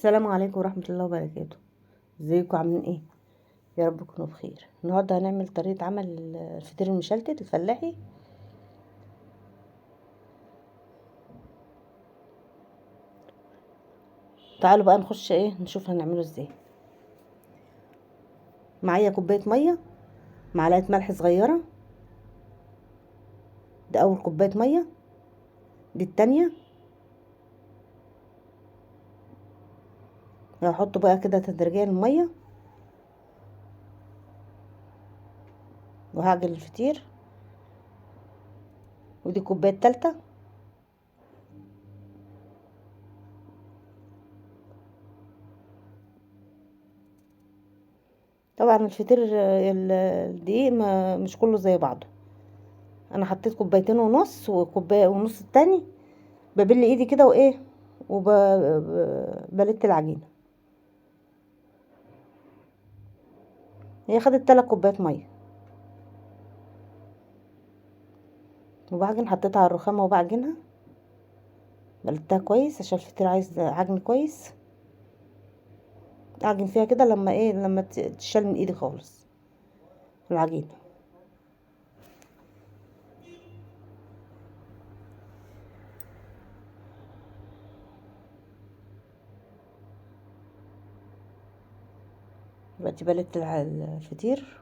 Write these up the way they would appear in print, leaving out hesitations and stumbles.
السلام عليكم ورحمة الله وبركاته. ازيكم عاملين ايه؟ يا رب تكونوا بخير. النهارده هنعمل طريقة عمل الفطير المشلتت الفلاحي. تعالوا بقى نخش نشوف هنعمله ازاي. معايا كوباية مية، معلقة ملح صغيرة، ده اول كوباية مية. دي التانية. هحطه بقى كده تدريجيا المية وهعجن الفطير. ودي الكوباية التالتة. طبعا الفطير الدقيق مش كله زي بعضه. انا حطيت كوبايتين ونص وكوباية ونص التاني. ببل ايدي كده وبلت العجينة. هي خدت 3 كوبايات ميه. وبعجن حطيتها على الرخامه وبعجنها، بلتها كويس عشان الفطير عايز عجن كويس. اعجن فيها كده لما تشال من ايدي خالص العجينه. دلوقتي بلت الفطير.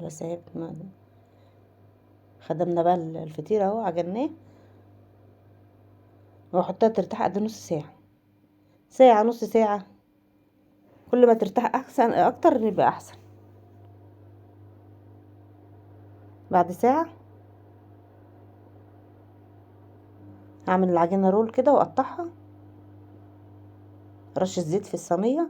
بس اهي خدمنا بقى الفطير اهو عجناه. واحطها ترتاح قد نص ساعه، ساعه نص ساعه. كل ما ترتاح احسن اكتر يبقى احسن. بعد ساعه هعمل العجينه رول كده واقطعها. رشه زيت في الصينيه.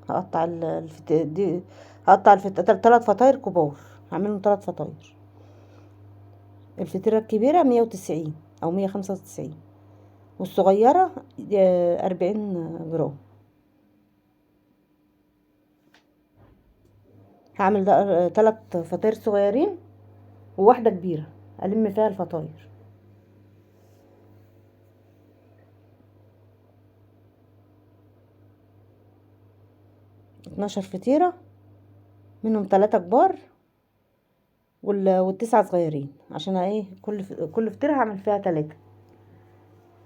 هقطع دي. هقطع 3 فطاير كبار. هعملهم 3 فطاير. الفطيرة الكبيرة 190 أو 195، والصغيرة 40 جرام. هعمل ده 3 فطاير صغيرين وواحدة كبيرة ألم فيها الفطاير. 12 فطيرة، منهم 3 كبار والتسعة صغيرين. عشان كل فطيرة هعمل فيها 3.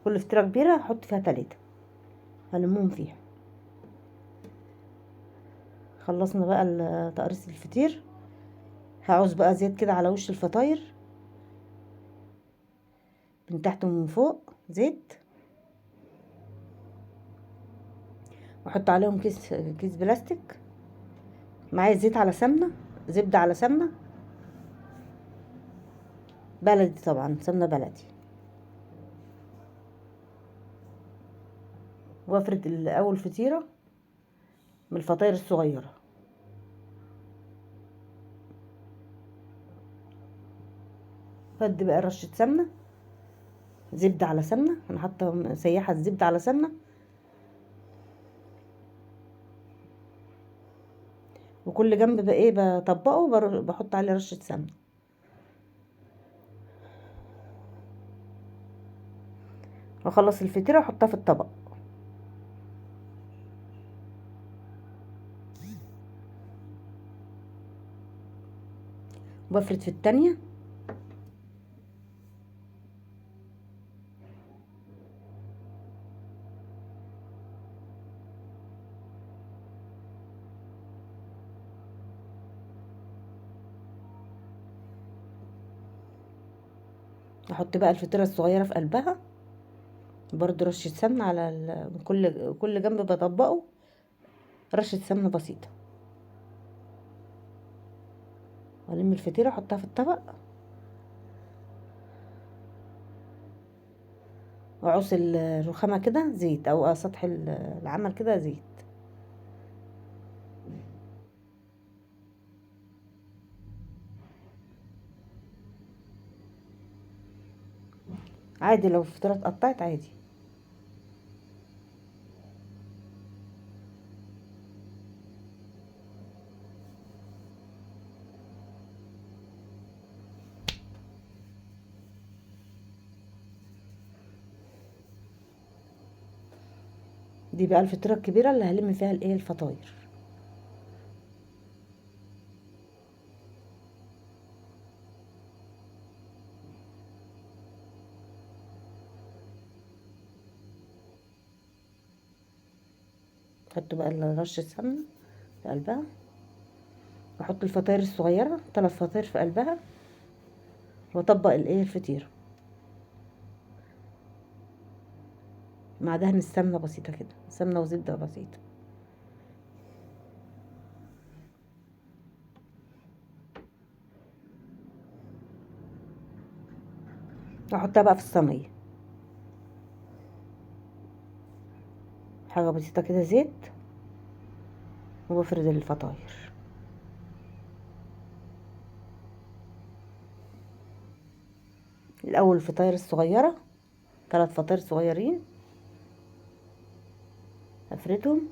كل فطيرة كبيرة هحط فيها 3، هلمهم فيها. خلصنا بقى تقريص الفطير. هعوز بقى زيت كده على وش الفطاير، من تحت ومن فوق زيت. واحط عليهم كيس بلاستيك. معايا زيت على سمنه، زبده على سمنه بلدي، طبعا سمنه بلدي. وافرد اول فطيره من الفطاير الصغيره. فد بقى رشه سمنه، زبده على سمنه. انا حاطه سيحه الزبده على سمنه. وكل جنب بقى بطبقه بحط عليه رشه سمنه. واخلص الفطيره احطها في الطبق. وافرد في التانية. احط بقى الفطيره الصغيره في قلبها، برضو رشه سمنه على كل جنب بطبقه رشه سمنه بسيطه. والم الفطيره احطها في الطبق. واعوص الرخامه كده زيت، او سطح العمل كده زيت. عادي لو الفطيرة اتقطعت عادي. دي بقى الفطيرة الكبيرة اللي هلم فيها الايه الفطاير. احط بقى رشة سمنة في قلبها، واحط الفطاير الصغيرة 3 فطاير في قلبها، واطبق الايه الفطيرة مع دهن السمنة بسيطة كده، سمنة وزبدة بسيطة. واحطها بقى في الصينية، حاجة بسيطة كده زيت، وبفرد الفطاير. الاول الفطاير الصغيرة 3 فطاير صغيرين افردهم،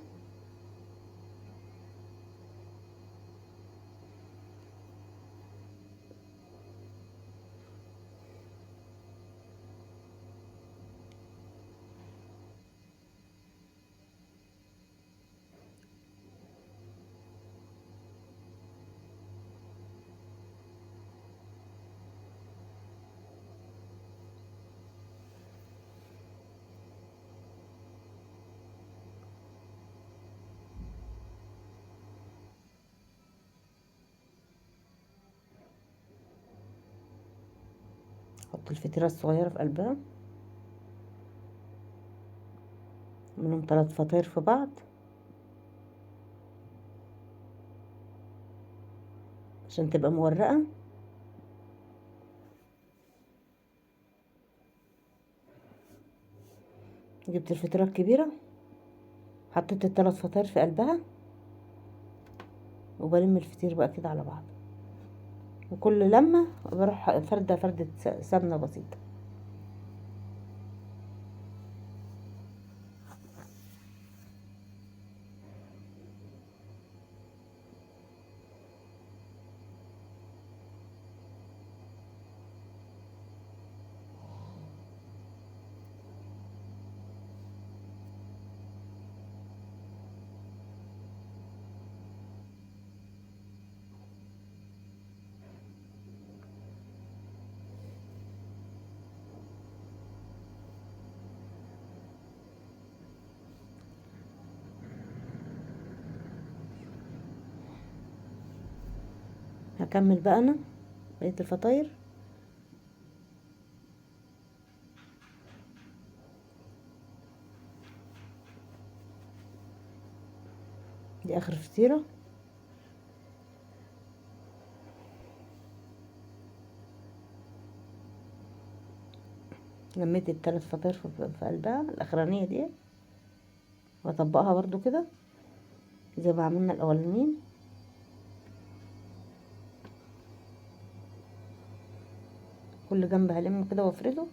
احط الفطيرة الصغيرة في قلبها، منهم 3 فطاير في بعض عشان تبقى مورقة. جبت الفطيرة الكبيرة، حطيت ال3 فطاير في قلبها، وبلم الفطير بقى كده على بعض، وكل لما بروح فردة سمنة بسيطة. هكمل بقى انا بقية الفطاير. دي اخر فطيرة. لميت ال3 فطاير في قلبها الاخرانية دي، واطبقها برضو كده زي ما عملنا الاولانيين. كل جنب هلمه كده وافرده.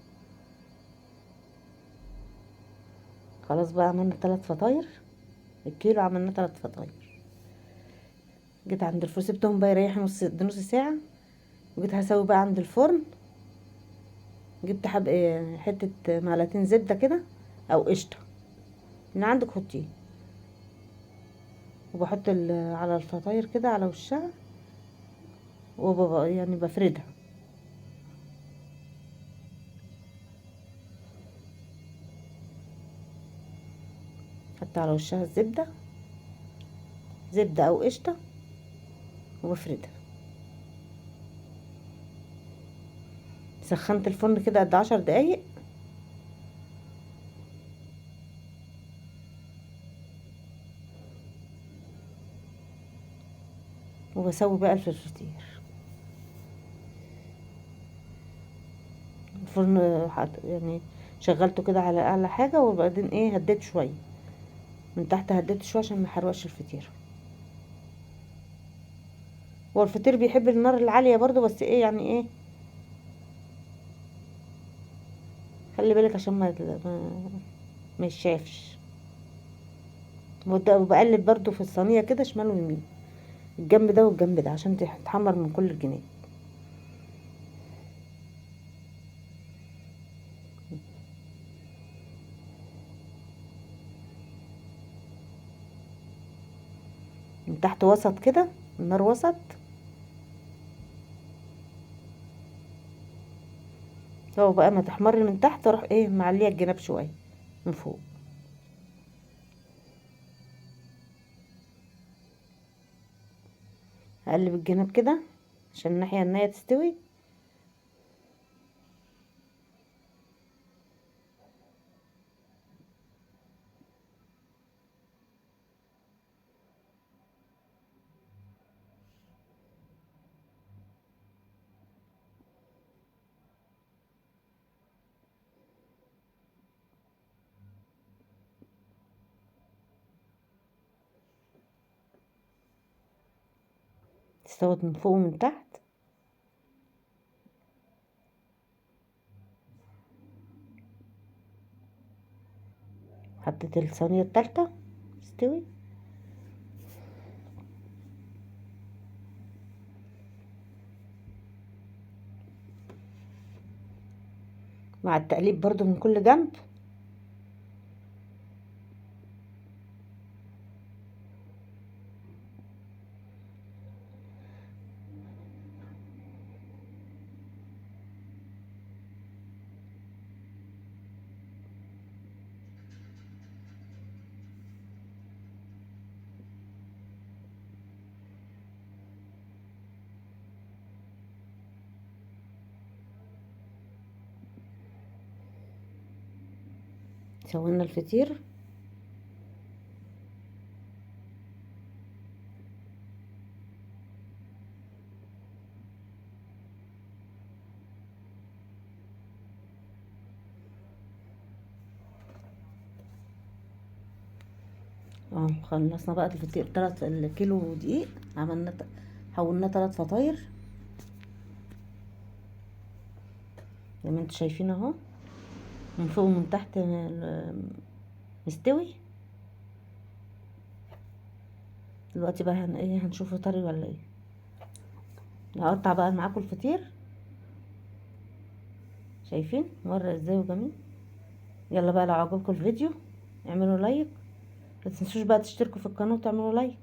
خلاص بقى عملنا 3 فطاير، الكيلو عملنا 3 فطاير. جيت عند الفرن سبتهم بقى يريحوا نص ساعة، وجيت هسوي بقى عند الفرن. جبت حتة معلقتين زبدة كده او قشطة اللي عندك حطيه، وبحط على الفطاير كده على وشها، يعني بفردها. حط على وشها الزبدة، زبدة او قشطة، وبفردها. سخنت الفرن كده قد 10 دقايق، وبسوي بقى في الفطير. الفرن يعني شغلته كده على اعلى حاجة، وبعدين ايه هديت شوية من تحت، هديت شوية عشان ما يحرقش الفطير. هو الفطير بيحب النار العالية برضو، بس ايه يعني ايه، خلي بالك عشان ما يشافش. وبقلب برضو في الصينيه كده شمال ويمين، الجنب ده والجنب ده، عشان تتحمر من كل الجناب. من تحت وسط كده، النار وسط. هو بقى ما تحمر من تحت، اروح ايه معليه الجناب شويه من فوق. اقلب الجناب كده عشان الناحيه النايه تستوي. استوت من فوق ومن تحت. حطيت الصينيه التالتة تستوي. مع التقليب برضو من كل جنب. سوينا الفطير. خلصنا بقى الفطير، 3 كيلو دقيق عملنا، حولنا 3 فطاير زي ما انتوا شايفين اهو، من فوق ومن تحت مستوي. دلوقتي بقى ايه، هنشوفه طري ولا ايه. هقطع بقى معاكم الفطير، شايفين مره ازاي وجميل. يلا بقى لو عجبكم الفيديو اعملوا لايك، ما تنسوش بقى تشتركوا في القناه وتعملوا لايك.